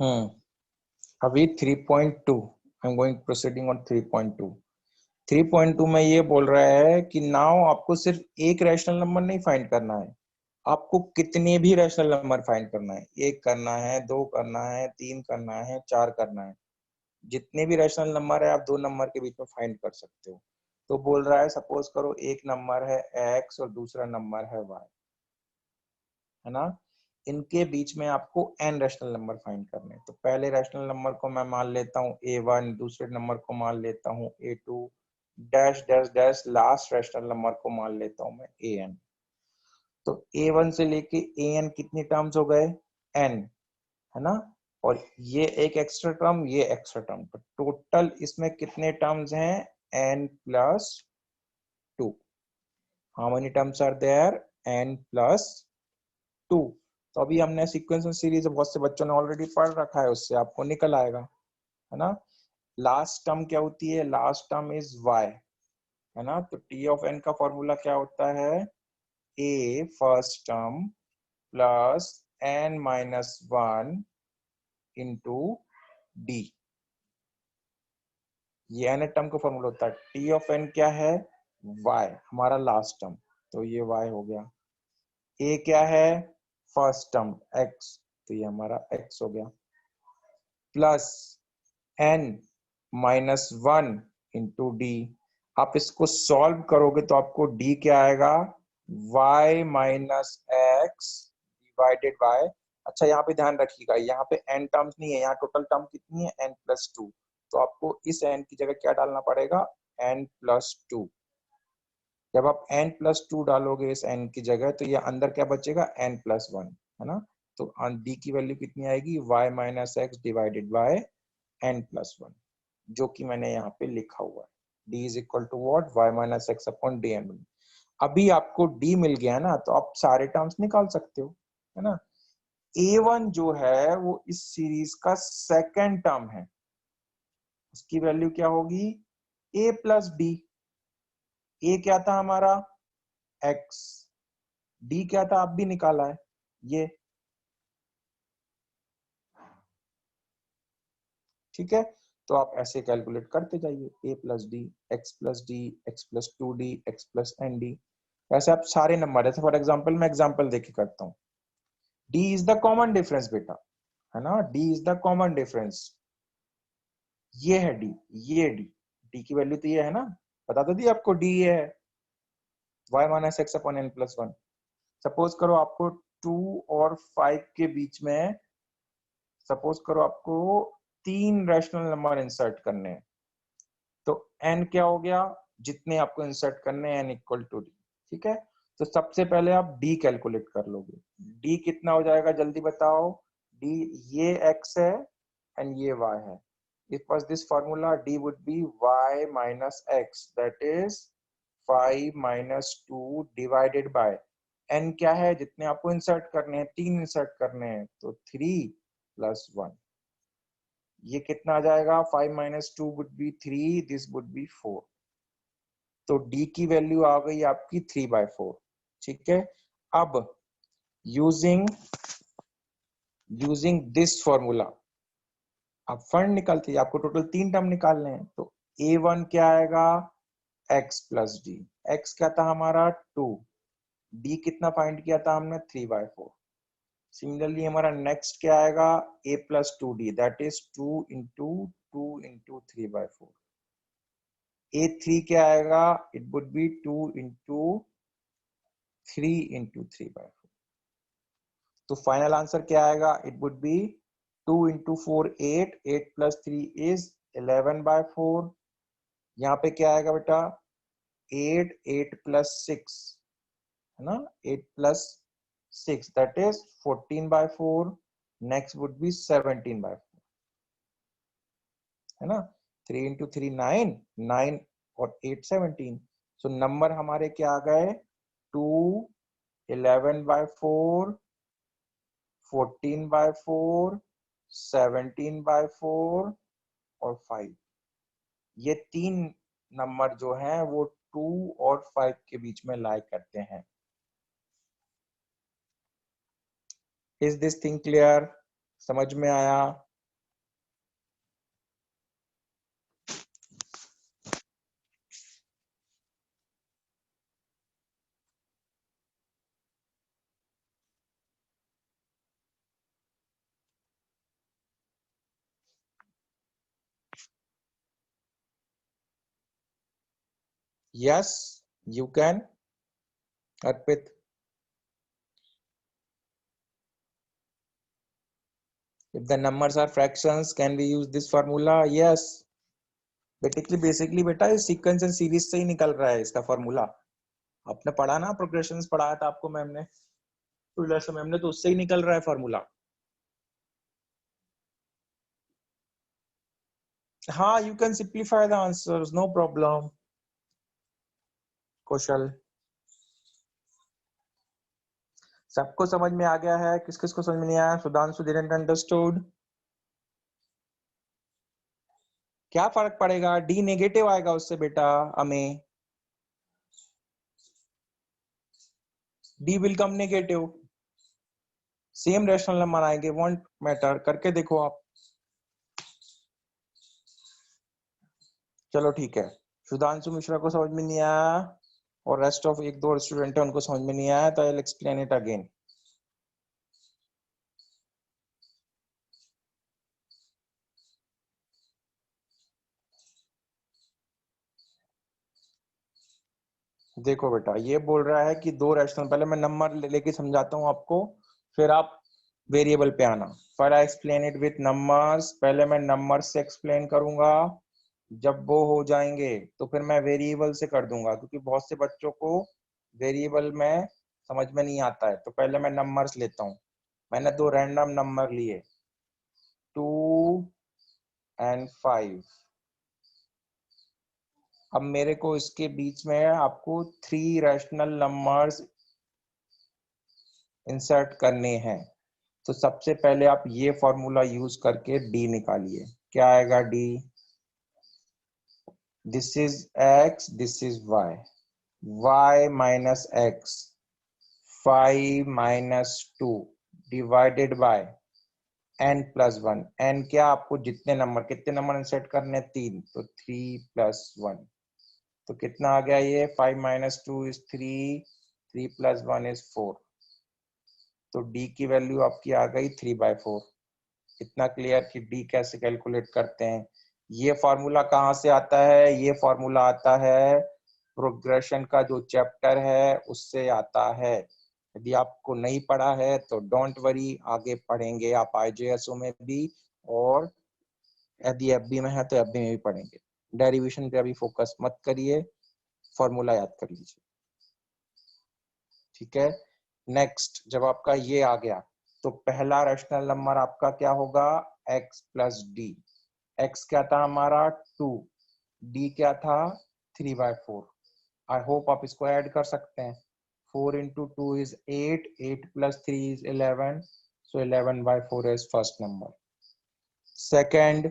अभी 3.2 आई am going proceeding on 3.2। 3.2 में ये बोल रहा है कि नाउ आपको सिर्फ एक रैशनल नंबर नहीं फाइंड करना है, आपको कितने भी रैशनल नंबर फाइंड करना है। एक करना है, दो करना है, तीन करना है, चार करना है। जितने भी रैशनल नंबर है आप दो नंबर के बीच में फाइंड कर सकते हो। तो बोल रहा है सपोज करो एक नंबर है x और दूसरा नंबर है y, है ना। इनके बीच में आपको n रैशनल नंबर फाइंड करने हैं। तो पहले रैशनल नंबर को मैं मान लेता हूँ a1, दूसरे नंबर को मान लेता हूँ a2, dash dash dash last rational number को मान लेता हूँ मैं an। तो a1 से लेके an कितनी टर्म्स हो गए, n, है ना। और ये एक एक्स्ट्रा टर्म, ये एक्स्ट्रा टर्म, तो टोटल इसमें कितने टर्म्स हैं, n plus 2। How many terms are there, n plus 2। तो अभी हमने सीक्वेंस एंड सीरीज बहुत से बच्चों ने ऑलरेडी पढ़ रखा है, उससे आपको निकल आएगा, है ना। लास्ट टर्म क्या होती है, लास्ट टर्म इज y, है ना। तो t ऑफ n का फॉर्मूला क्या होता है, a first term plus n minus 1 into d। ये n टर्म का फॉर्मूला होता है। t ऑफ n क्या है, y, हमारा लास्ट टर्म, तो ये y हो गया। a क्या है, फर्स्ट टर्म x, तो ये हमारा x हो गया, plus n minus 1 into D. आप इसको सॉल्व करोगे तो आपको d क्या आएगा, y minus x divided by, अच्छा यहाँ पे ध्यान रखिएगा, यहाँ पे n टर्म्स नहीं है, यहाँ टोटल टर्म कितनी है, n प्लस 2। तो आपको इस n की जगह क्या डालना पड़ेगा, n प्लस 2। जब आप n प्लस 2 डालोगे इस n की जगह, तो ये अंदर क्या बचेगा, n प्लस 1, है ना। तो d की वैल्यू कितनी आएगी, y minus x divided by n plus 1, जो कि मैंने यहाँ पे लिखा हुआ है, d is equal to what, y minus x upon d n. अभी आपको d मिल गया ना, तो आप सारे टर्म्स निकाल सकते हो, है ना। a1 जो है वो इस सीरीज का सेकंड टर्म है, उसकी वैल्यू क्या होगी, a प्लस डी। a क्या था हमारा, x, d क्या था, आप भी निकाला है ये, ठीक है। तो आप ऐसे कैलकुलेट करते जाइए, a plus d, x plus d, x plus 2d, x plus n d. वैसे आप सारे नंबर, जैसे फॉर एग्जांपल मैं एग्जांपल देके करता हूँ, d is the common difference बेटा, है ना, d is the common difference. ये है d, ये d की वैल्यू तो ये है ना, बता दो दी आपको, d ये है y minus x upon n plus 1। Suppose करो आपको 2 और 5 के बीच में, सपोज करो आपको 3 रैशनल नंबर इंसर्ट करने हैं, तो n क्या हो गया, जितने आपको इंसर्ट करने हैं n इक्वल टू d, ठीक है। तो सबसे पहले आप d कैलकुलेट कर लोगे, d कितना हो जाएगा जल्दी बताओ, d ये x है एंड ये y है। If was this formula, d would be y minus x, that is 5 minus 2 divided by n क्या है, जितने आपको इंसर्ट करने हैं, 3 इंसर्ट करने हैं, तो 3 प्लस 1। ये कितना आ जाएगा, 5 minus 2 would be 3, this would be 4। तो d की वैल्यू आ गई आपकी 3/4, ठीक है। अब यूजिंग दिस फॉर्मूला आप फंड निकालते, आपको टोटल 3 टर्म निकालने हैं। तो a1 क्या आएगा, x प्लस डी, x क्या था हमारा 2, d कितना फाइंड किया था हमने 3/4। सिमिलरली हमारा नेक्स्ट क्या आएगा, a plus 2d, that is 2 into 3/4। a3 क्या आएगा, इट वुड बी 2 इंटू 3/4। तो फाइनल आंसर क्या आएगा, it would be 2 into 4 8, 8 plus 3 is 11/4। यहाँ पे क्या आएगा बेटा, 8, 8 प्लस 6, है ना, 8 plus 6 that is 14/4। Next would be 17/4, है ना। 3 इंटू 3 9, 9 और 8 17। सो नंबर हमारे क्या आ गए, 2, 11/4, 14/4, 17/4 और 5। ये 3 नंबर जो हैं वो 2 और 5 के बीच में लाई करते हैं। इज दिस थिंग क्लियर, समझ में आया। Yes, you can, Arpit. If the numbers are fractions, can we use this formula? Yes. Basically बेटा ये सीक्वेंस एंड सीरीज से ही निकल रहा है इसका फॉर्मूला। आपने पढ़ा ना, प्रोग्रेशंस पढ़ाया था आपको मैम ने, तो मैम ने तो उससे ही निकल रहा है फॉर्मूला। हाँ, you can simplify the answers, no problem. Kaushal, सबको समझ में आ गया है? किस किस को समझ में नहीं आया? Sudhanshu didn't understood. क्या फर्क पड़ेगा? डी नेगेटिव आएगा उससे बेटा, हमें D will come negative, same rational number आएंगे, वॉन्ट मैटर। करके देखो आप। चलो ठीक है, सुधांशु मिश्रा को समझ में नहीं आया और रेस्ट ऑफ एक दो स्टूडेंट है उनको समझ में नहीं आया, तो I will explain it again. देखो बेटा, ये बोल रहा है कि दो रैशनल, पहले मैं नंबर लेके समझाता हूँ आपको, फिर आप वेरिएबल पे आना। First I explain it with numbers, पहले मैं नंबर से एक्सप्लेन करूंगा, जब वो हो जाएंगे तो फिर मैं वेरिएबल से कर दूंगा, क्योंकि बहुत से बच्चों को वेरिएबल में समझ में नहीं आता है। तो पहले मैं नंबर्स लेता हूँ। मैंने दो रैंडम नंबर लिए, 2 and 5। अब मेरे को इसके बीच में आपको 3 रैशनल नंबर्स इंसर्ट करने हैं। तो सबसे पहले आप ये फॉर्मूला यूज करके डी निकालिए। क्या आएगा d? This is x, this is y, y minus x, 5 minus 2 divided by n plus 1। n क्या? आपको जितने नंबर, कितने नंबर इंसर्ट करने? 3, तो 3 प्लस 1, तो कितना आ गया ये? 5 माइनस 2 इज 3, 3 प्लस 1 इज 4। तो डी की वैल्यू आपकी आ गई 3/4। इतना क्लियर कि डी कैसे कैलकुलेट करते हैं। ये फॉर्मूला कहाँ से आता है? ये फॉर्मूला आता है प्रोग्रेशन का जो चैप्टर है उससे आता है। यदि आपको नहीं पढ़ा है तो डोंट वरी, आगे पढ़ेंगे आप आईजेएसओ में भी, और यदि एफबी में है तो एफबी में भी पढ़ेंगे। डेरिवेशन पे अभी फोकस मत करिए, फॉर्मूला याद कर लीजिए, ठीक है। नेक्स्ट, जब आपका ये आ गया तो पहला रैशनल नंबर आपका क्या होगा? x plus D. x क्या था हमारा? 2, d क्या था? 3/4। आई होप आप इसको ऐड कर सकते हैं। 4 into 2 is 8, 8 plus 3 is 11, so 11/4 is first number. Second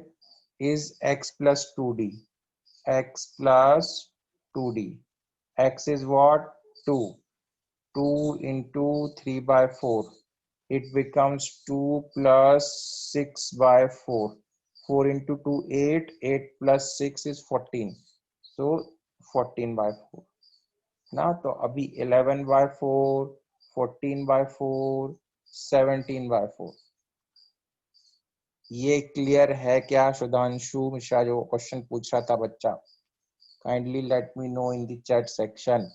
is x plus 2d, x plus 2d, x is what? 2, 2 into 3/4, it becomes 2 plus 6/4, 4 into 2 8, 8 plus 6 is 14, so 14/4 ना। तो अभी 11/4, 14/4, 17/4। ये क्लियर है क्या सुधांशु मिश्रा जो क्वेश्चन पूछ रहा था बच्चा? Kindly let me know in the chat section.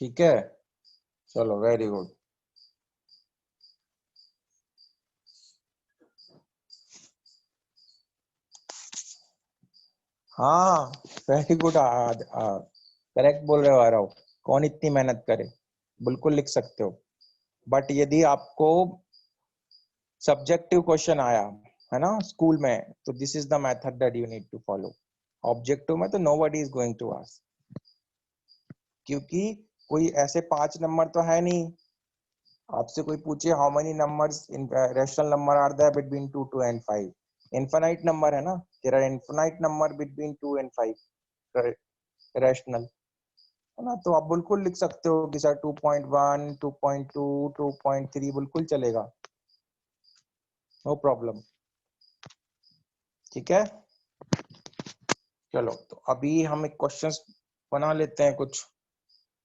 ठीक है, चलो वेरी गुड। हाँ, वेरी गुड। करेक्ट बोल रहे हो आरव। कौन इतनी मेहनत करे? बिल्कुल लिख सकते हो, बट यदि आपको सब्जेक्टिव क्वेश्चन आया है ना स्कूल में, तो this is the method that you need to follow. Objective में तो nobody is going to ask, क्योंकि कोई ऐसे 5 नंबर तो है नहीं। आपसे कोई पूछे how many numbers in rational number are there between 2 two and 5, infinite number है ना, there are infinite number between 2 and 5 rational, है ना। तो आप बिल्कुल लिख सकते हो कि सर 2.1, 2.2, 2.3 बिल्कुल चलेगा, नो प्रॉब्लम, ठीक है। चलो तो अभी हम एक क्वेश्चंस बना लेते हैं कुछ,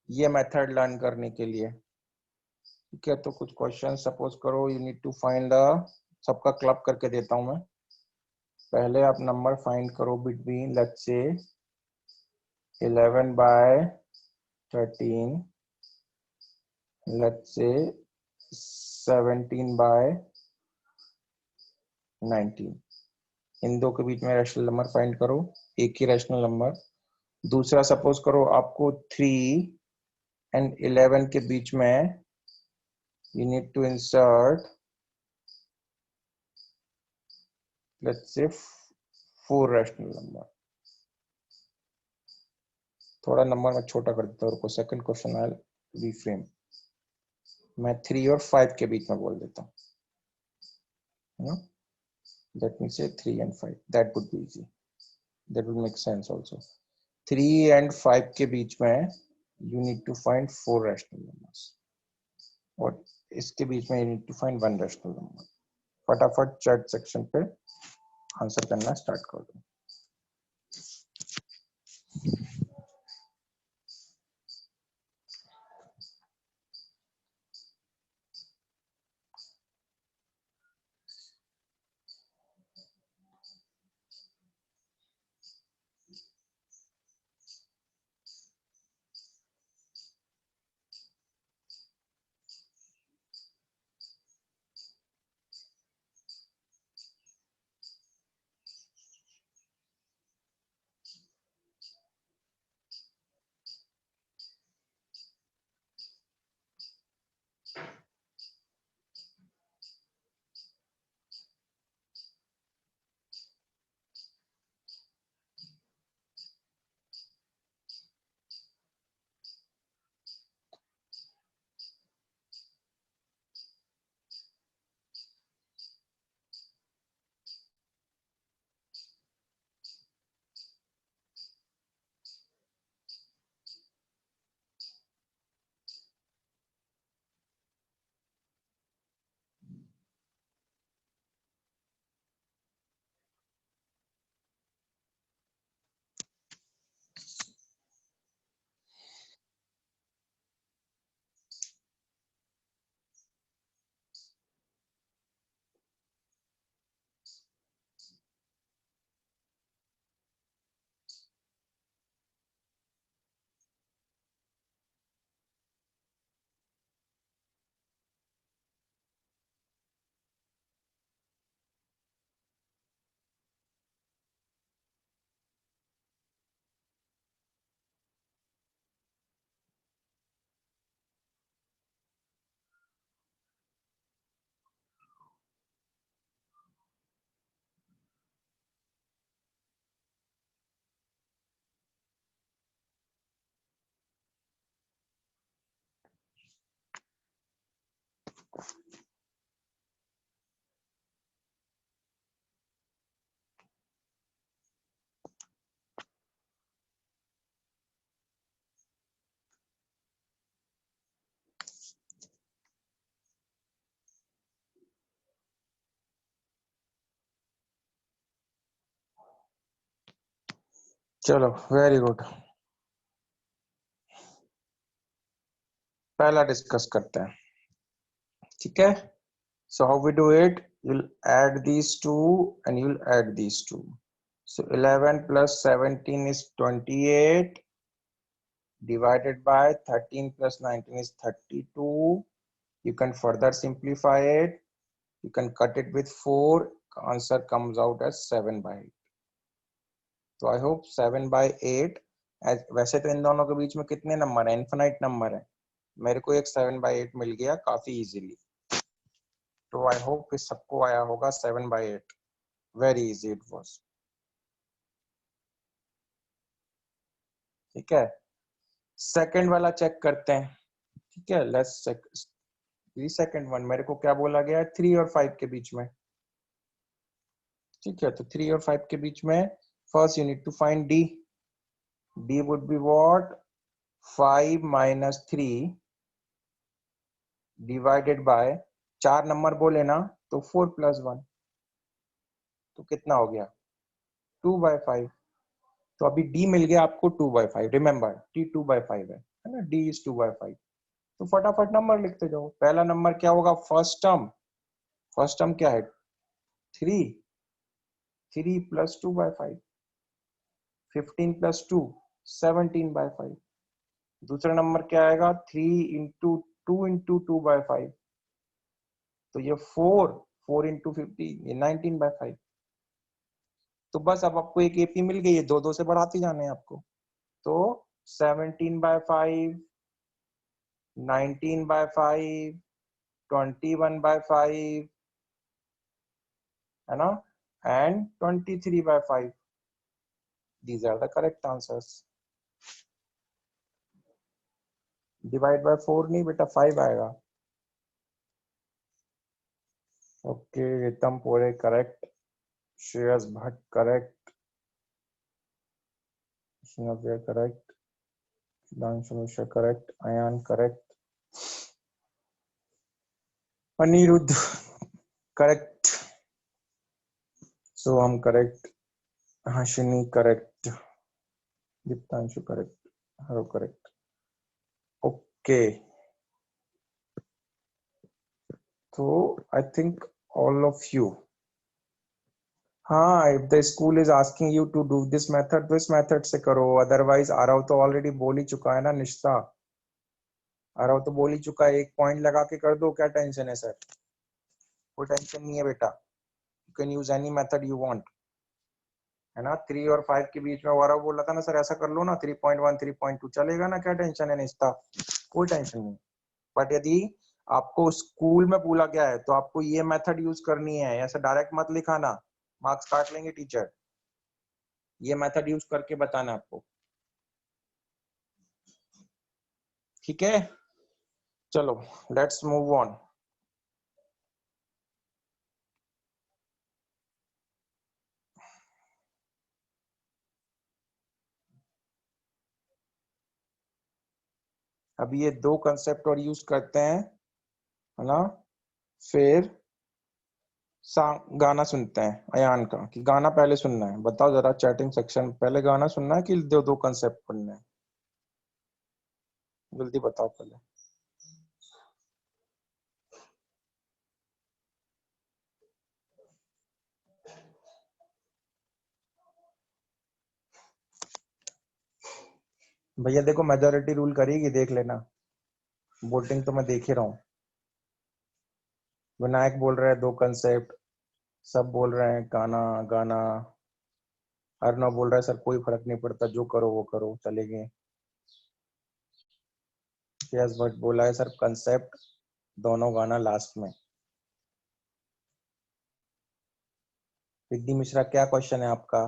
ये मेथड लर्न करने के लिए। ठीक है, तो कुछ क्वेश्चन सपोज करो, you need to find the, सबका क्लब करके देता हूं मैं। पहले आप नंबर फाइंड करो बिटवीन लेट्स से 11 बाय 13, लेट्स से 17 बाय 19। इन दो के बीच में रैशनल नंबर फाइंड करो, एक ही रैशनल नंबर। दूसरा सपोज करो आपको 3 एंड 11 के बीच में you need to insert let's say 4 rational number। थोड़ा नंबर में छोटा कर देता हूँ, सेकंड क्वेश्चन आई रिफ्रेम, मैं 3 और 5 के बीच में बोल देता हूँ। let me say 3 and 5, that would be easy, that would make sense also। 3 and 5 के बीच में you need to find 4 rational numbers, और इसके बीच में you need to find 1 rational number। फटाफट चैट सेक्शन पे आंसर करना स्टार्ट कर दो। चलो वेरी गुड, पहला डिस्कस करते हैं। ठीक है, so how we do it, you'll add these two and you'll add these two, so 11 plus 17 is 28 divided by 13 plus 19 is 32। you can further simplify it, you can cut it with 4, answer comes out as 7 by 8। तो I hope 7 by 8, वैसे तो इन दोनों के बीच में कितने number है, infinite number है, मेरे को एक 7 by 8 मिल गया काफी इजीली। तो आई होप कि सबको आया होगा 7 by 8, very easy it was. ठीक है, सेकंड वाला चेक करते हैं। ठीक है, लेट्स चेक सेकंड वन, मेरे को क्या बोला गया है, 3 और 5 के बीच में। ठीक है, तो 3 और 5 के बीच में first you need to find d, d would be what, 5 minus 3 divided by, 4 number बोले ना तो 4 plus 1, तो कितना हो गया 2 by 5। तो अभी d मिल गया आपको 2/5, रिमेंबर d 2/5 है ना, d इज 2/5। तो फटाफट नंबर लिखते जाओ। पहला नंबर क्या होगा, फर्स्ट टर्म, फर्स्ट टर्म क्या है 3, 3 + 2/5, 15 + 2 17/5। दूसरा नंबर क्या आएगा 3 × 2 × 2/5, तो ये 4, 4 × 15 ये 19/5। तो बस अब आपको एक एपी मिल गई है, दो दो से बढ़ाते जाने हैं आपको। तो 17/5, 19/5, 21/5 है ना, and 23/5। These are the correct answers. Divide by 4 नहीं बेटा 5 आएगा। Okay Ritam Pore correct, Shreyas Bhatt correct, correct, Danshu Mishra correct, Ayaan correct, Aniruddh correct, Soham correct, Harshini correct, Diptanshu correct, Haro correct. Okay तो I think all of you, हाँ if the school is asking you to do this method तो इस method से करो, otherwise Aarav तो ऑलरेडी बोल ही चुका है ना, निश्ता आरव तो बोल ही चुका है, एक पॉइंट लगा के कर दो, क्या टेंशन है सर, कोई टेंशन नहीं है बेटा, you can use any method you want, है ना। 3 और 5 के बीच में आरव बोल रहा था ना सर ऐसा कर लो ना, 3.1 3.2 चलेगा ना, क्या टेंशन है निश्ता, कोई टेंशन नहीं। बट यदि आपको स्कूल में बोला गया है तो आपको ये मेथड यूज करनी है, ऐसा डायरेक्ट मत लिखाना, मार्क्स काट लेंगे टीचर, ये मेथड यूज करके बताना आपको, ठीक है। चलो लेट्स मूव ऑन। अभी ये दो कंसेप्ट और यूज करते हैं, है ना, फिर गाना सुनते हैं अयान का, कि गाना पहले सुनना है, बताओ जरा चैटिंग सेक्शन, पहले गाना सुनना है कि दो दो कंसेप्ट पढ़ना है, जल्दी बताओ पहले। भैया देखो मेजोरिटी रूल करेगी, देख लेना, वोटिंग तो मैं देख ही रहा हूँ। विनायक बोल रहे हैं दो कंसेप्ट, सब बोल रहे हैं गाना गाना, अर्णव बोल रहा है सर कोई फर्क नहीं पड़ता, जो करो वो करो चलेंगे। यस बट बोला है सर कंसेप्ट दोनों गाना लास्ट में। विद्धि मिश्रा क्या क्वेश्चन है आपका?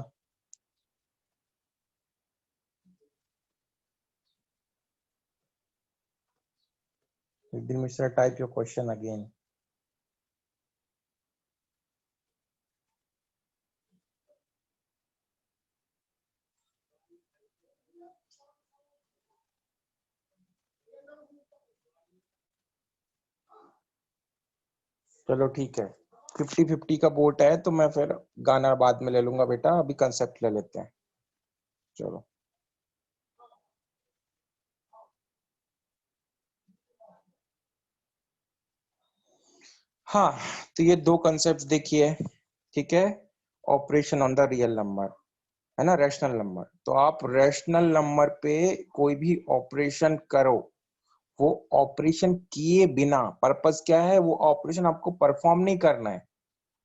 विद्धि Mishra type your question again. चलो ठीक है, 50-50 का वोट है तो मैं फिर गाना बाद में ले लूंगा बेटा, अभी कंसेप्ट ले लेते हैं। चलो हाँ, तो ये दो कंसेप्ट देखिए, ठीक है। Operation on the real number, है ना, रैशनल नंबर। तो आप रैशनल नंबर पे कोई भी ऑपरेशन करो, वो ऑपरेशन किए बिना, पर्पस क्या है, वो ऑपरेशन आपको परफॉर्म नहीं करना है,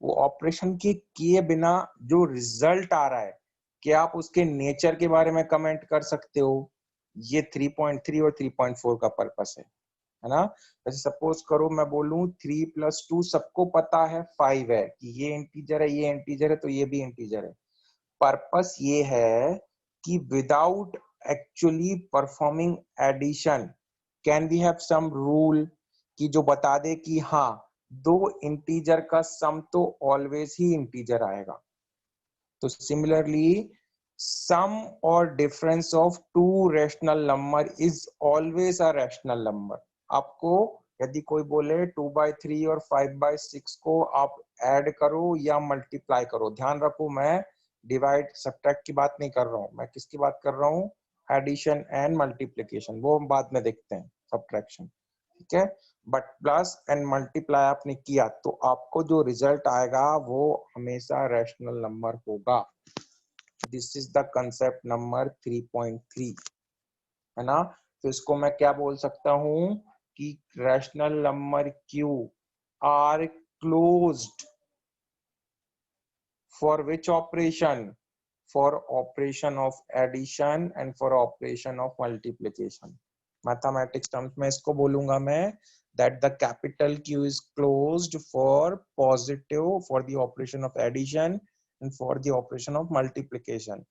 वो ऑपरेशन के किए बिना जो रिजल्ट आ रहा है, क्या आप उसके नेचर के बारे में कमेंट कर सकते हो, ये 3.3 और 3.4 का पर्पस है ना। जैसे सपोज करो मैं बोलूं 3 + 2 सबको पता है 5 है, कि ये इंटीजर है, ये इंटीजर है, तो ये भी इंटीजर है। पर्पस ये है कि without actually performing addition can we have some rule, कि जो बता दे कि हाँ दो इंटीजर का सम तो ऑलवेज ही इंटीजर आएगा। तो सिमिलरली सम और difference of to rational number is always a rational number. आपको यदि कोई बोले 2/3 और 5/6 को आप ऐड करो या मल्टीप्लाई करो, ध्यान रखो मैं डिवाइड सब्ट्रैक्ट की बात नहीं कर रहा हूँ, मैं किसकी बात कर रहा हूँ, एडिशन एंड मल्टीप्लिकेशन, वो हम बाद में देखते हैं, सब्ट्रैक्शन, ठीक है। बट प्लस एंड मल्टीप्लाई आपने किया तो आपको जो रिजल्ट आएगा वो हमेशा रैशनल नंबर होगा। This is the concept number 3.3, है ना। तो इसको मैं क्या बोल सकता हूँ कि rational number Q R closed for which operation, for operation of addition and for operation of multiplication. Mathematics terms में इसको बोलूंगा मैं that the capital Q is closed for positive, for the operation of addition and for the operation of multiplication.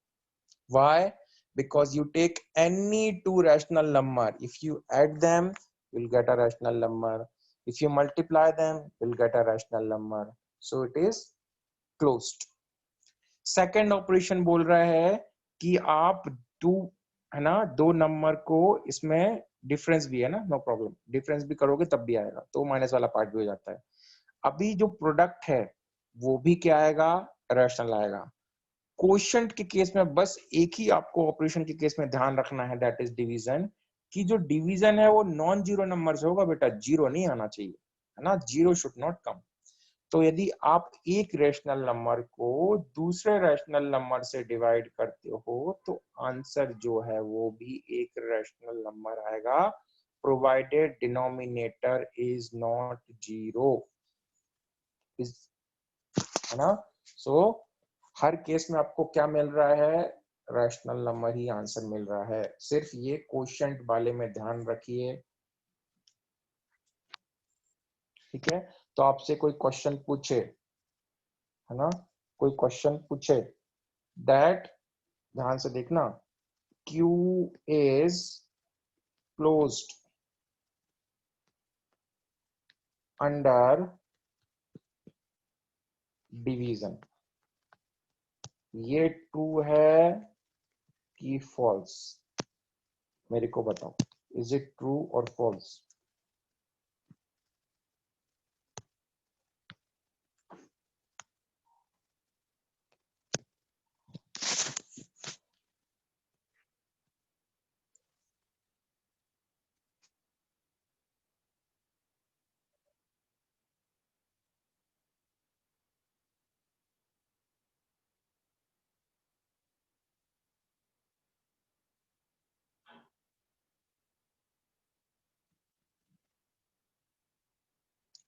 Why? Because you take any two rational number, if you add them you'll get a rational number, if you multiply them you'll get a rational number, so it is closed. Second operation बोल रहा है कि आप to, है ना, दो number को, इसमें डिफरेंस भी है ना, नो प्रॉब्लम, डिफरेंस भी करोगे तब भी आएगा, तो माइनस वाला पार्ट भी हो जाता है। अभी जो प्रोडक्ट है वो भी क्या आएगा, रैशनल आएगा। कोशेंट के केस में बस एक ही आपको ऑपरेशन के केस में ध्यान रखना है, दैट इज डिवीजन, कि जो डिवीजन है वो नॉन जीरो नंबर से होगा बेटा, जीरो नहीं आना चाहिए, है ना, जीरो शुड नॉट कम। तो यदि आप एक रैशनल नंबर को दूसरे रैशनल नंबर से डिवाइड करते हो तो आंसर जो है वो भी एक रैशनल नंबर आएगा, provided denominator is not zero, है ना। सो हर केस में आपको क्या मिल रहा है, रैशनल नंबर ही आंसर मिल रहा है। सिर्फ ये कोशेंट वाले में ध्यान रखिए, ठीक है। तो आपसे कोई क्वेश्चन पूछे, है ना, कोई क्वेश्चन पूछे दैट, ध्यान से देखना, Q is closed under division, ये ट्रू है कि फॉल्स, मेरे को बताओ, इज इट ट्रू और फॉल्स।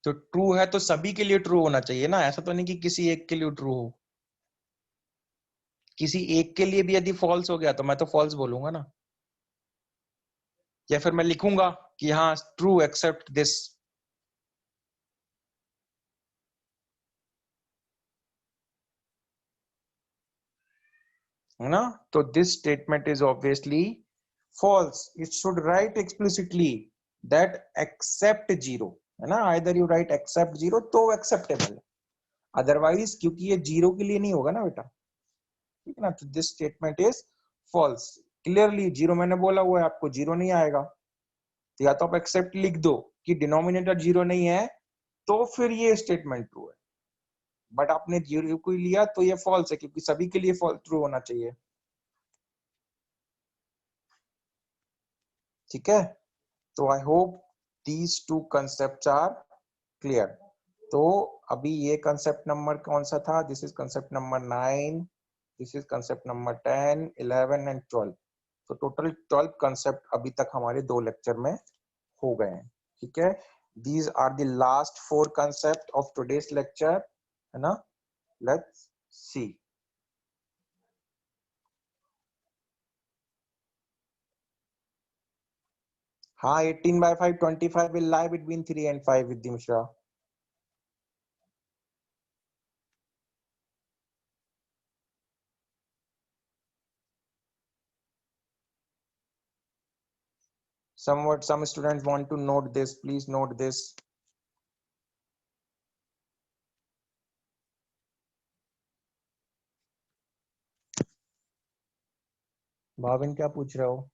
तो ट्रू है तो सभी के लिए ट्रू होना चाहिए ना, ऐसा तो नहीं कि किसी एक के लिए ट्रू हो। किसी एक के लिए भी यदि फॉल्स हो गया तो मैं तो फॉल्स बोलूंगा ना, या फिर मैं लिखूंगा कि हाँ ट्रू एक्सेप्ट दिस, है ना। तो this statement is obviously false. It should write explicitly that except zero, है ना, either you write except zero तो acceptable है, अदरवाइज क्योंकि ये जीरो के लिए नहीं होगा ना बेटा, ठीक है ना। तो this statement is false, clearly zero मैंने बोला हुआ है, आपको जीरो नहीं आएगा, तो या तो आप एक्सेप्ट लिख दो कि डिनोमिनेटर जीरो नहीं है तो फिर ये स्टेटमेंट ट्रू है, बट आपने जीरो को लिया तो ये फॉल्स है, क्योंकि सभी के लिए फॉल्स ट्रू होना चाहिए, ठीक है। तो I hope these two concept are clear. तो अभी ये कंसेप्ट नंबर कौन सा था, this is concept number 9, this is concept number 10, 11 and 12। तो टोटल 12 कंसेप्ट अभी तक हमारे दो लेक्चर में हो गए हैं, ठीक है। These are the last 4 concept of today's lecture, है ना। Let's see. हाँ 18/5 25 will lie between 3 and 5 with Dimshra. Some students want to note this, please note this. Bhavin क्या पूछ रहे हो?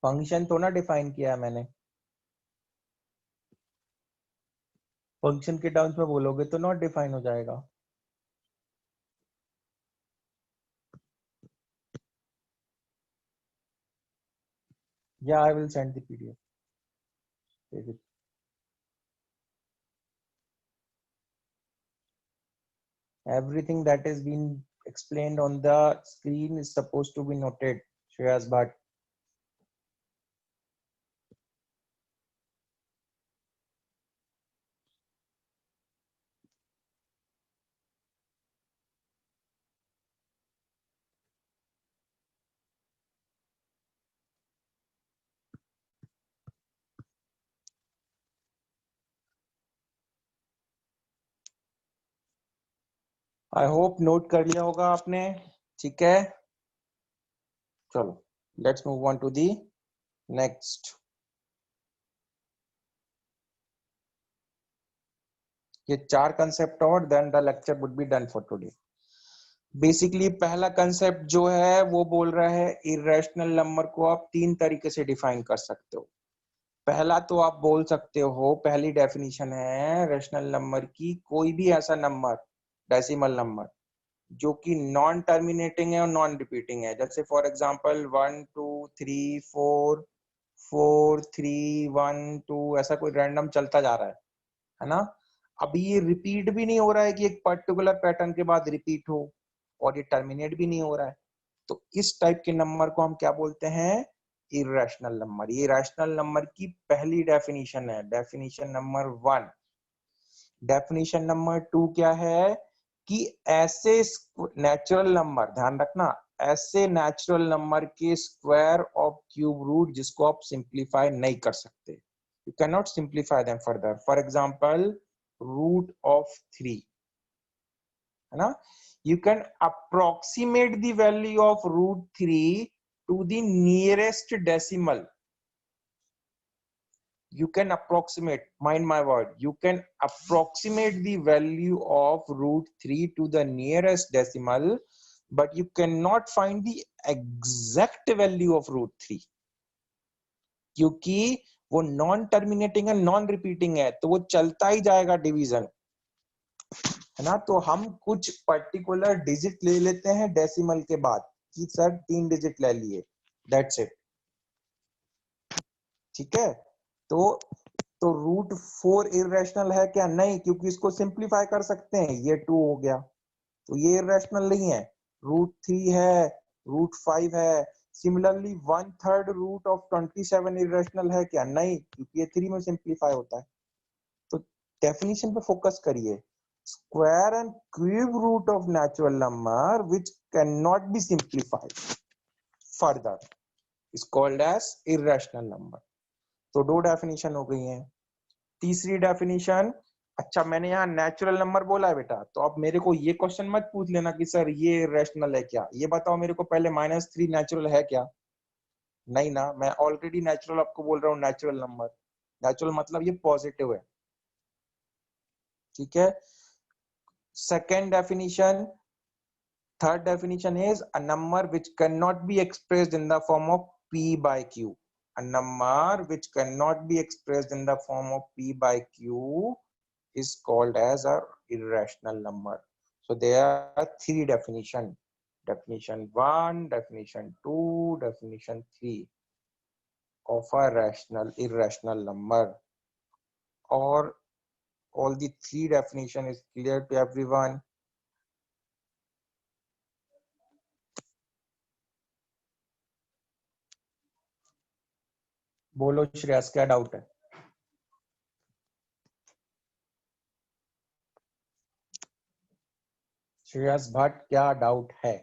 फंक्शन तो ना डिफाइन किया है मैंने। फंक्शन के टर्म्स में बोलोगे तो नॉट डिफाइन हो जाएगा। Yeah, I will send the PDF. Take it. Everything that is being explained on the screen is supposed to be noted, Shreyas Bhatt. I hope note कर लिया होगा आपने, ठीक है? चलो, let's move on to the next. ये 4 concept और then the lecture would be done for today. Basically पहला कंसेप्ट जो है वो बोल रहा है इरेशनल नंबर को आप 3 तरीके से डिफाइन कर सकते हो। पहला तो आप बोल सकते हो, पहली डेफिनेशन है रेशनल नंबर की, कोई भी ऐसा नंबर डेसिमल नंबर जो कि नॉन टर्मिनेटिंग है और नॉन रिपीटिंग है, जैसे फॉर एग्जांपल 1 2 3 4 4 3 1 2 ऐसा कोई रैंडम चलता जा रहा है ना। अभी ये रिपीट भी नहीं हो रहा है कि एक पर्टिकुलर पैटर्न के बाद रिपीट हो, और ये टर्मिनेट भी नहीं हो रहा है, तो इस टाइप के नंबर को हम क्या बोलते हैं? Irrational number. ये रैशनल नंबर की पहली डेफिनेशन है, डेफिनेशन नंबर 1। डेफिनेशन नंबर 2 क्या है कि ऐसे नेचुरल नंबर, ध्यान रखना, ऐसे नेचुरल नंबर के स्क्वायर ऑफ क्यूब रूट जिसको आप सिंप्लीफाई नहीं कर सकते, you can not simplify them further. For example root of 3, है ना, you can approximate the value of root 3 to the nearest decimal. You can approximate, mind my word, you can approximate the value of root 3 to the nearest decimal, but you cannot find the exact value of root 3, क्योंकि वो non terminating है, non repeating है, तो वो चलता ही जाएगा division, है ना। तो हम कुछ पर्टिकुलर डिजिट ले लेते हैं डेसिमल के बाद कि सर 3 डिजिट ले लिए, दैट्स इट, ठीक है। तो रूट 4 इरेशनल है क्या? नहीं, क्योंकि इसको सिंप्लीफाई कर सकते हैं, ये 2 हो गया, तो ये इरेशनल नहीं है। रूट 3 है, रूट 5 है। सिमिलरली 1/3 रूट ऑफ 27 इरेशनल है क्या? नहीं, क्योंकि ये 3 में सिंप्लीफाई होता है। तो डेफिनेशन पे फोकस करिए। Square and cube root of natural number which cannot be simplified further is called as irrational number. तो 2 डेफिनेशन हो गई हैं। तीसरी डेफिनेशन, अच्छा मैंने यहाँ नेचुरल नंबर बोला है बेटा, तो अब मेरे को ये क्वेश्चन मत पूछ लेना कि सर ये इरेशनल है क्या, ये बताओ मेरे को पहले -3 नेचुरल है क्या? नहीं ना, मैं ऑलरेडी नेचुरल आपको बोल रहा हूँ, नेचुरल नंबर, नेचुरल मतलब ये पॉजिटिव है, ठीक है। Second definition, third definition is a number which cannot be expressed in the form of p by q. A number which cannot be expressed in the form of p by q is called as a irrational number. So there are 3 definition: definition 1, definition 2, definition 3 of a rational irrational number. Or all the 3 definition is clear to everyone? बोलो श्रेयस, क्या doubt है? श्रेयस भट्ट, क्या doubt है?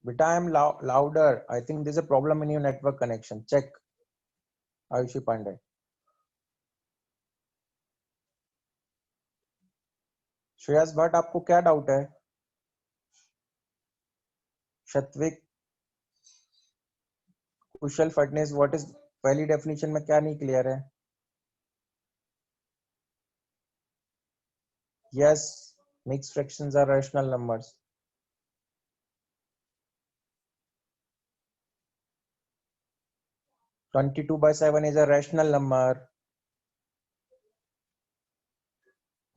Beta, I am louder. I think there's a problem in your network connection. Check. Ayushi Pandey. Shreyas Bhatt, आपको क्या doubt है? शत्विक, कुशल फटनेस, what is पहली डेफिनेशन में क्या नहीं क्लियर है? Yes, mix fractions are rational numbers. 22/7 is a rational number.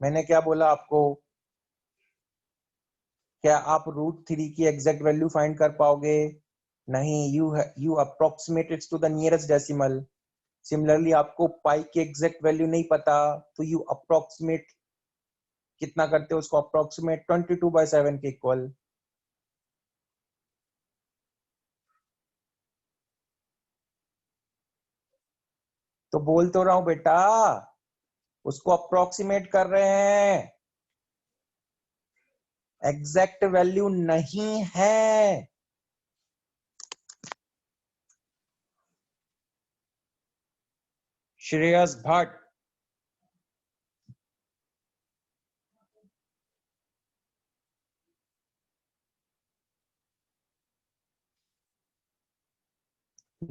मैंने क्या बोला आपको? क्या आप √3 की एग्जैक्ट वैल्यू फाइंड कर पाओगे? नहीं, you approximate it to the nearest decimal. Similarly, आपको पाई की एग्जैक्ट वैल्यू नहीं पता, तो you approximate कितना करते हो उसको? अप्रोक्सीमेट 22/7 के इक्वल। तो बोल तो रहा हूं बेटा, उसको अप्रोक्सीमेट कर रहे हैं, एग्जैक्ट वैल्यू नहीं है। Shreyas Bhatt,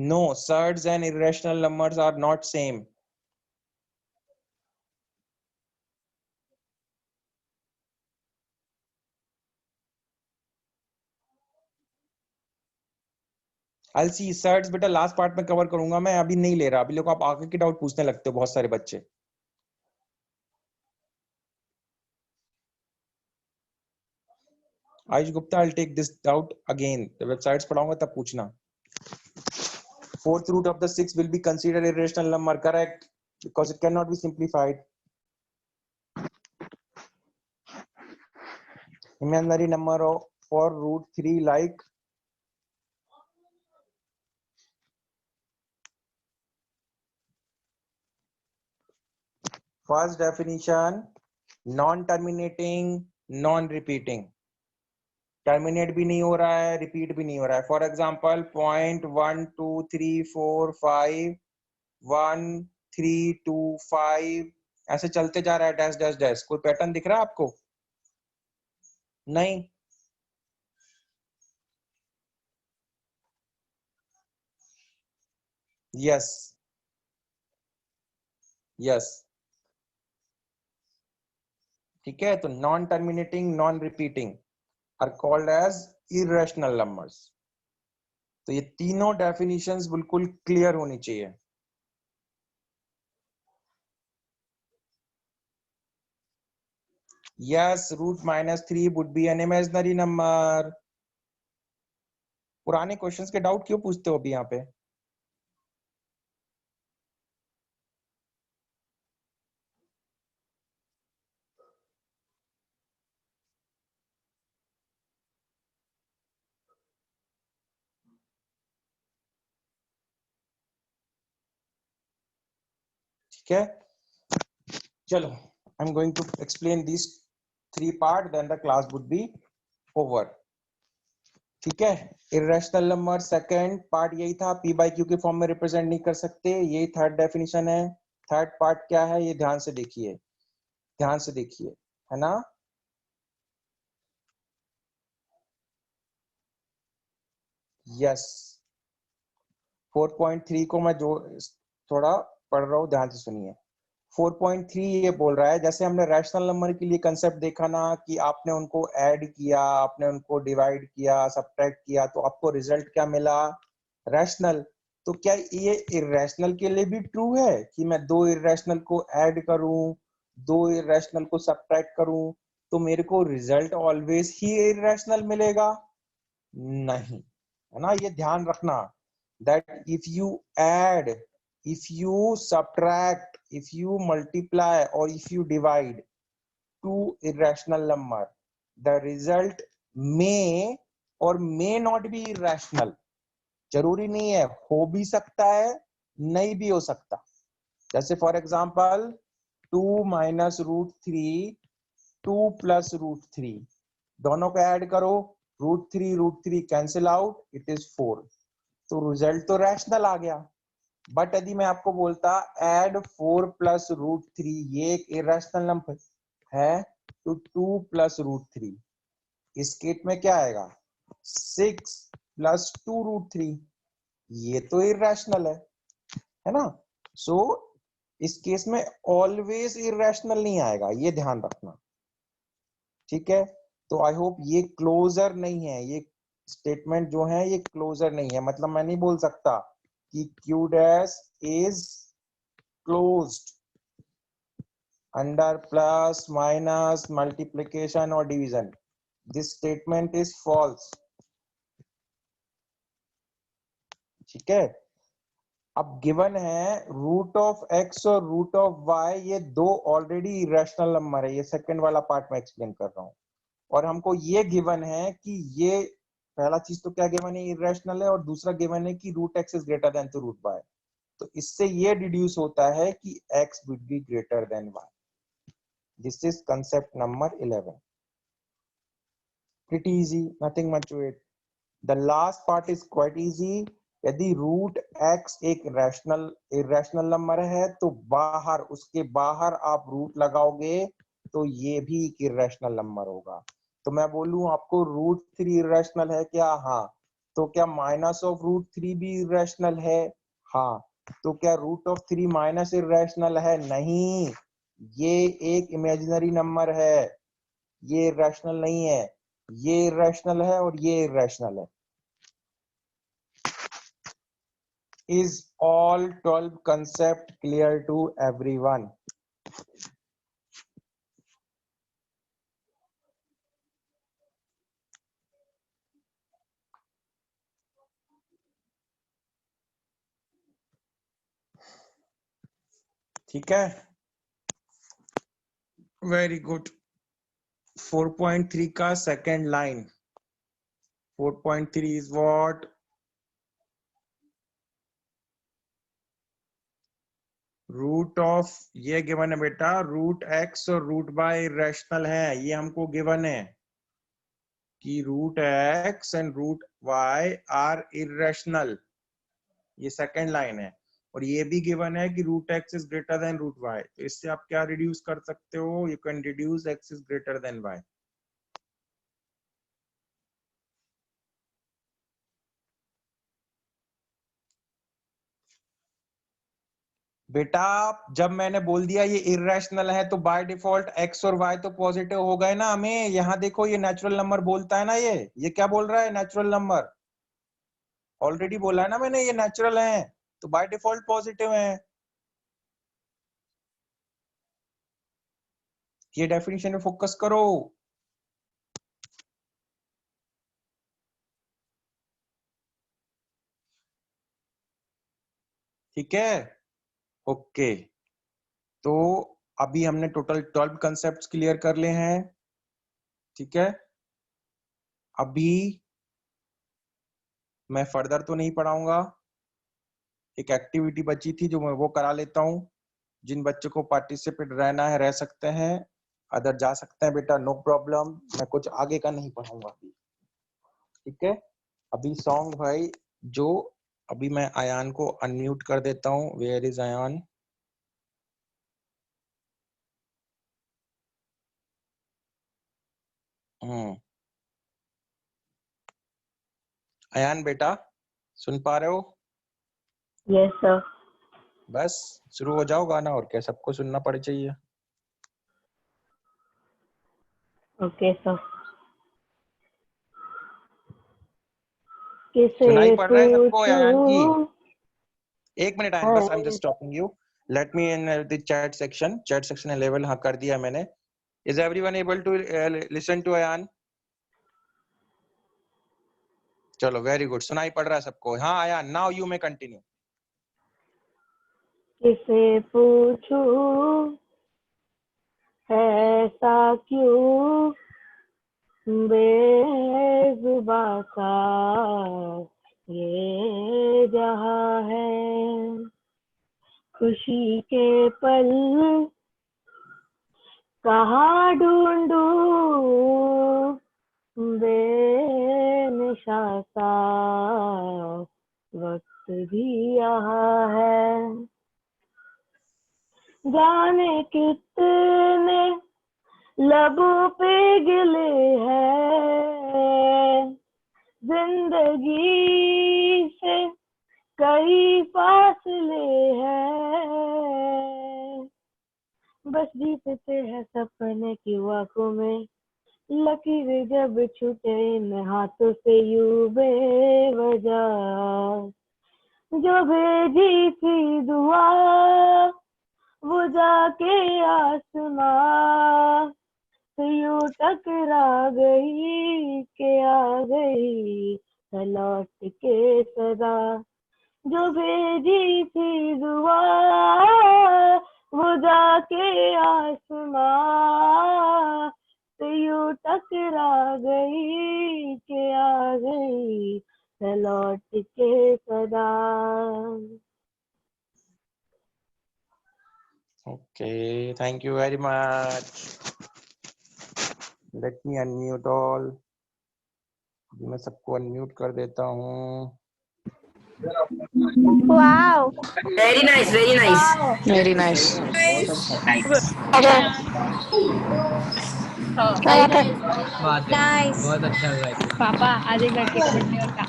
no, surds and irrational numbers are not same. I'll see surds बेटा लास्ट पार्ट में कवर करूंगा, मैं अभी नहीं ले रहा। अभी लोग आप आगे के डाउट पूछने लगते हो बहुत सारे बच्चे। Ayush Gupta, I'll take this doubt again, the websites पढ़ाऊंगा तब पूछना। Fourth root of the 6 will be considered irrational number, correct, because it cannot be simplified. Imaginary number for √3 like first definition, non-terminating, non-repeating. Terminate भी नहीं हो रहा है, repeat भी नहीं हो रहा है। फॉर एग्जाम्पल 0.123451325 ऐसे चलते जा रहा है, डैश डैश डैश। कोई पैटर्न दिख रहा है आपको? नहीं। यस यस, ठीक है। तो non terminating, non repeating are called as irrational numbers. तो ये तीनों डेफिनेशंस बिल्कुल क्लियर होनी चाहिए। Yes, √-3 would be an imaginary number. पुराने क्वेश्चंस के डाउट क्यों पूछते हो अभी यहाँ पे? ठीक है, चलो, I am going to explain this 3 part, then the class would be over. ठीक है, इरेशनल नंबर सेकंड पार्ट यही था, p बाई क्यू के फॉर्म में रिप्रेजेंट नहीं कर सकते, यही थर्ड डेफिनेशन है। थर्ड पार्ट क्या है ये ध्यान से देखिए, ध्यान से देखिए, है ना। यस, 4.3 को मैं जो थोड़ा पढ़ रहा हूँ, ध्यान से सुनिए। 4.3 ये बोल रहा है, जैसे हमने रैशनल नंबर के लिए कंसेप्ट देखा ना, कि आपने उनको ऐड किया, आपने उनको डिवाइड किया, सब्ट्रैक्ट किया, तो आपको रिजल्ट क्या मिला? रैशनल। तो क्या ये इरेशनल के लिए भी ट्रू है कि मैं दो इरेशनल को ऐड करूं, दो इरेशनल को सब्ट्रैक्ट करूं, तो मेरे को रिजल्ट ऑलवेज ही इरेशनल मिलेगा? नहीं, है ना। ये ध्यान रखना, that if you add, if you subtract, if you multiply or if you divide two irrational number, the result may or may not be irrational. जरूरी नहीं है, हो भी सकता है, नहीं भी हो सकता। जैसे फॉर एग्जाम्पल 2 माइनस √3, 2 प्लस √3, दोनों को ऐड करो, √3 कैंसिल आउट, इट इज 4, तो रिजल्ट तो रैशनल आ गया। बट यदि मैं आपको बोलता ऐड 4 प्लस √3, ये एक इरेशनल नंबर है, तो 2 प्लस √3, इस केस में क्या आएगा? 6 प्लस 2 √3, ये तो इरेशनल है ना। सो इस केस में ऑलवेज इरेशनल नहीं आएगा, ये ध्यान रखना, ठीक है। तो आई होप ये क्लोजर नहीं है, ये स्टेटमेंट जो है ये क्लोजर नहीं है। मतलब मैं नहीं बोल सकता कि Q dash is closed under plus, minus, multiplication or division. This statement is false. ठीक है, अब गिवन है रूट ऑफ एक्स और रूट ऑफ वाई, ये दो ऑलरेडी इरेशनल नंबर है, ये सेकंड वाला पार्ट में एक्सप्लेन कर रहा हूं, और हमको ये गिवन है कि ये पहला चीज तो क्या गिवन है, इरेशनल है, और दूसरा गिवन है कि root x is greater than two root y. तो इससे ये डिड्यूस होता है कि x would be greater than y. This is concept number 11। pretty easy, nothing much to it. The last part is quite easy. यदि root x एक irrational number है तो बाहर, उसके बाहर आप रूट लगाओगे तो ये भी एक इरेशनल नंबर होगा। तो मैं बोलूं आपको रूट 3 इरेशनल है क्या? हाँ। तो क्या माइनस ऑफ रूट 3 भी इरेशनल है? हाँ। तो क्या रूट ऑफ 3 माइनस इरेशनल है? नहीं, ये एक इमेजिनरी नंबर है, ये इरेशनल नहीं है, ये इरेशनल है और ये इरेशनल है। Is all 12 concept clear to everyone? ठीक है, वेरी गुड। 4.3 का second line, 4.3 is what? Root of, ये गिवन है बेटा, रूट एक्स और रूट वाई इरेशनल है, ये हमको गिवन है कि root x and root y are irrational, ये सेकेंड लाइन है। और ये भी गिवन है कि root x is greater than root y. तो इससे आप क्या रिड्यूस कर सकते हो? You can reduce x is greater than y. बेटा जब मैंने बोल दिया ये इरेशनल है तो बाय डिफॉल्ट एक्स और वाई तो पॉजिटिव हो गए ना हमें। यहाँ देखो ये नेचुरल नंबर बोलता है ना, ये क्या बोल रहा है? Natural number. ऑलरेडी बोला है ना मैंने, ये नेचुरल है तो बाय डिफॉल्ट पॉजिटिव है। ये डेफिनेशन में फोकस करो। ठीक है, ओके। तो अभी हमने टोटल 12 कंसेप्ट क्लियर कर लिए हैं। ठीक है, अभी मैं फर्दर तो नहीं पढ़ाऊंगा, एक एक्टिविटी बची थी जो मैं वो करा लेता हूं। जिन बच्चों को पार्टिसिपेट रहना है रह सकते हैं, अदर जा सकते हैं बेटा, नो प्रॉब्लम। मैं कुछ आगे का नहीं पढ़ाऊंगा अभी। ठीक है, अभी सॉन्ग भाई, जो अभी मैं अयान को अनम्यूट कर देता हूँ। Where is Ayan? अयान बेटा सुन पा रहे हो? Yes sir. बस शुरू हो जाओ गाना, और क्या, सबको सुनना पड़ चाहिए। Okay sir. किसे सुनाई पड़ रहा है सबको अयान की? पूछूं? एक मिनट आयन, बस I am just stopping you. Let me in the chat section level हाँ कर दिया मैंने। Is everyone able to listen to Ayan? चलो वेरी गुड, सुनाई पड़ रहा है सबको? हाँ Ayan, now you may continue. किसे पूछूं ऐसा क्यों बेजुबां सा ये जहां है। खुशी के पल कहाँ ढूंढूं बेनिशा सा वक्त भी यहाँ है। जाने कितने लबों पे गिले हैं, जिंदगी से कई फासले हैं। बस जीतते हैं सपने की आंखों में, लकीरें जब छूटे इन हाथों से यूं बेवजह। जो भेजी थी दुआ वो जाके आसमां से यूं टकरा गई के आ गई न लौट के सदा। जो भेजी थी दुआ वो जाके आसमां से यूं टकरा गई के आ गई न लौट के सदा। Okay, thank you very much. Let me unmute all. मैं सबको अनम्यूट कर देता हूँ. Wow. Very nice, very nice. Very nice. बहुत अच्छा. क्या बात है? बात है Nice. बहुत अच्छा गाया तूने. पापा आज एक लड़के का बर्थडे होता.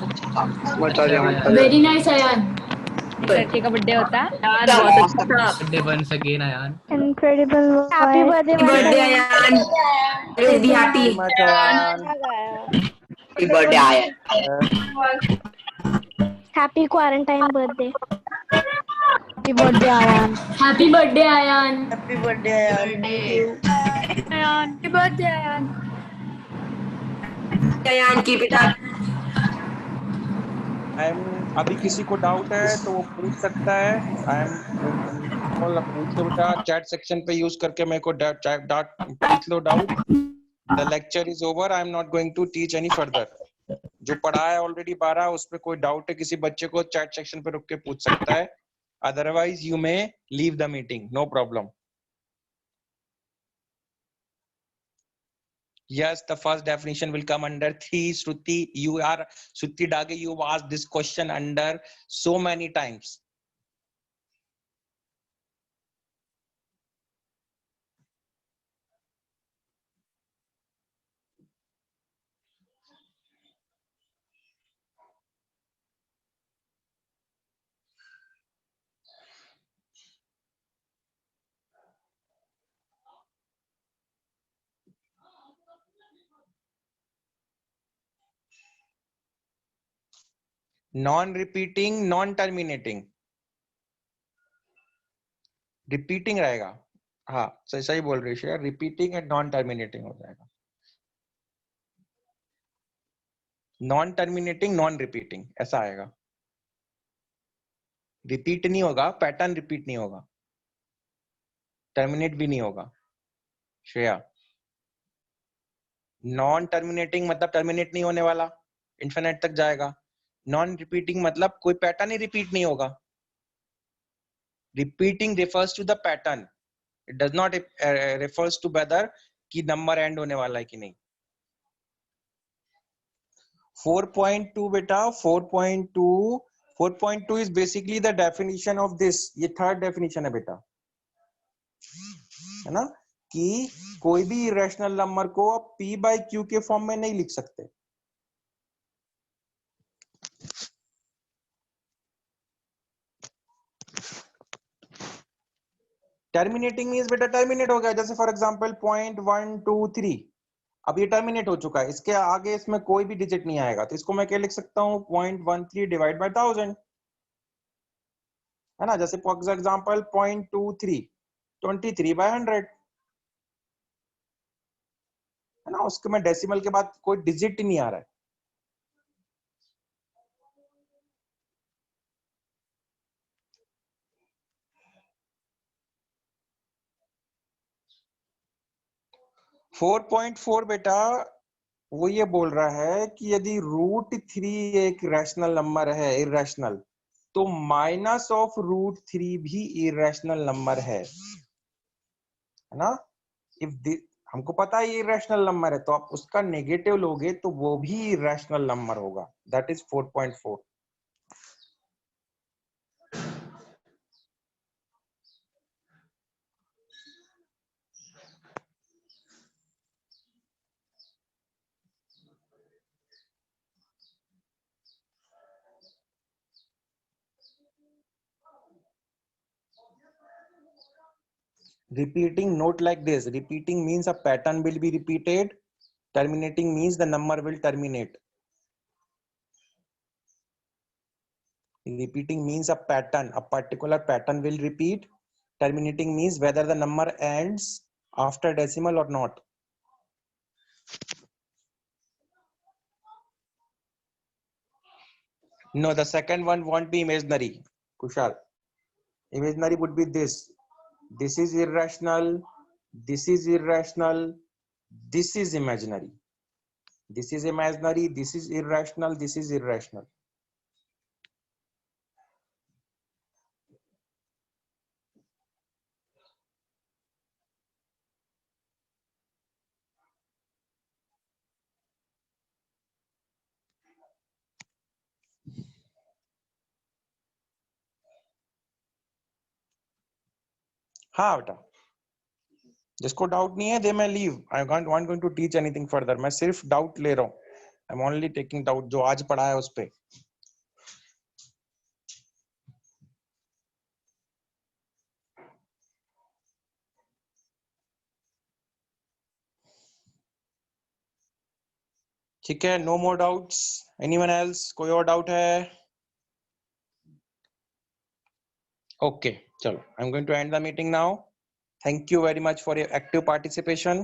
अच्छा गाया. Very nice Ayan. एक लड़के का बर्थडे होता. यार बहुत अच्छा था. बर्थडे बन सके ना यार. Incredible. Happy birthday, Happy birthday Ayan. Very happy. Much Ayan. Happy birthday Ayan. Happy quarantine birthday. Happy birthday, Ayan. Happy birthday Ayan. Happy birthday Ayan. Happy birthday Ayan. Ayan, keep it up. अभी किसी को doubt है तो वो पूछ सकता है. पूछ लो बेटा, चैट सेक्शन पे यूज करके मेरे को पूछ लो doubt. The lecture is over. I am not going to teach any further. जो पढ़ा है ऑलरेडी 12, उस पे कोई डाउट है किसी बच्चे को चैट सेक्शन पे रुक के पूछ सकता है. Otherwise you may leave the meeting, no problem. Yes, the first definition will come under 3. Shruti Dage, you asked this question under so many times. Non-repeating, non-terminating. Repeating रहेगा. हाँ, सही बोल रही है. Repeating and non-terminating हो जाएगा. Non-terminating, non-repeating ऐसा आएगा. Repeat नहीं होगा, पैटर्न रिपीट नहीं होगा, टर्मिनेट भी नहीं होगा. श्रेया, नॉन टर्मिनेटिंग मतलब टर्मिनेट नहीं होने वाला, इन्फिनिट तक जाएगा. नॉन रिपीटिंग मतलब कोई पैटर्न ही रिपीट नहीं होगा. Repeating refers to the pattern. It does not refers to whether कि नंबर एंड होने वाला है कि नहीं. 4.2 बेटा, 4.2 is basically the definition of this. ये थर्ड डेफिनेशन है बेटा, है ना, कि कोई भी इरेशनल नंबर को आप p by q के फॉर्म में नहीं लिख सकते. टर्मिनेटिंग मींस बेटा टर्मिनेट हो गया. जैसे फॉर एग्जांपल 0.123, अब ये टर्मिनेट हो चुका है. इसके आगे इसमें कोई भी डिजिट नहीं आएगा, तो इसको मैं क्या लिख सकता हूँ? 0.13 डिवाइड बाय 1000, है ना. जैसे फॉर एग्जांपल 0.23 23 by 100, है ना. उसके में डेसिमल के बाद कोई डिजिट ही नहीं आ रहा है. फोर 4.4 बेटा वो ये बोल रहा है कि यदि √3 एक रैशनल नंबर है, इरेशनल, तो -√3 भी इरेशनल नंबर है ना. इफ हमको पता है ये इरेशनल नंबर है, तो आप उसका नेगेटिव लोगे तो वो भी इरेशनल नंबर होगा. That is 4.4. Repeating, note like this. Repeating means a pattern will be repeated. Terminating means the number will terminate. Repeating means a pattern. A particular pattern will repeat. Terminating means whether the number ends after decimal or not. No, the second one won't be imaginary, Kushal. Imaginary would be this. This is irrational. This is irrational. This is imaginary. This is imaginary. This is irrational. This is irrational. हाँ बेटा, जिसको doubt नहीं है दे मैं leave. I want going to teach anything further. मैं सिर्फ doubt ले रहा हूँ. I am only taking doubt जो आज पढ़ा है उस पे. ठीक है, no more doubts. Anyone else? कोई और डाउट है? ओके, चलो. I am going to end the meeting now. Thank you very much for your active participation.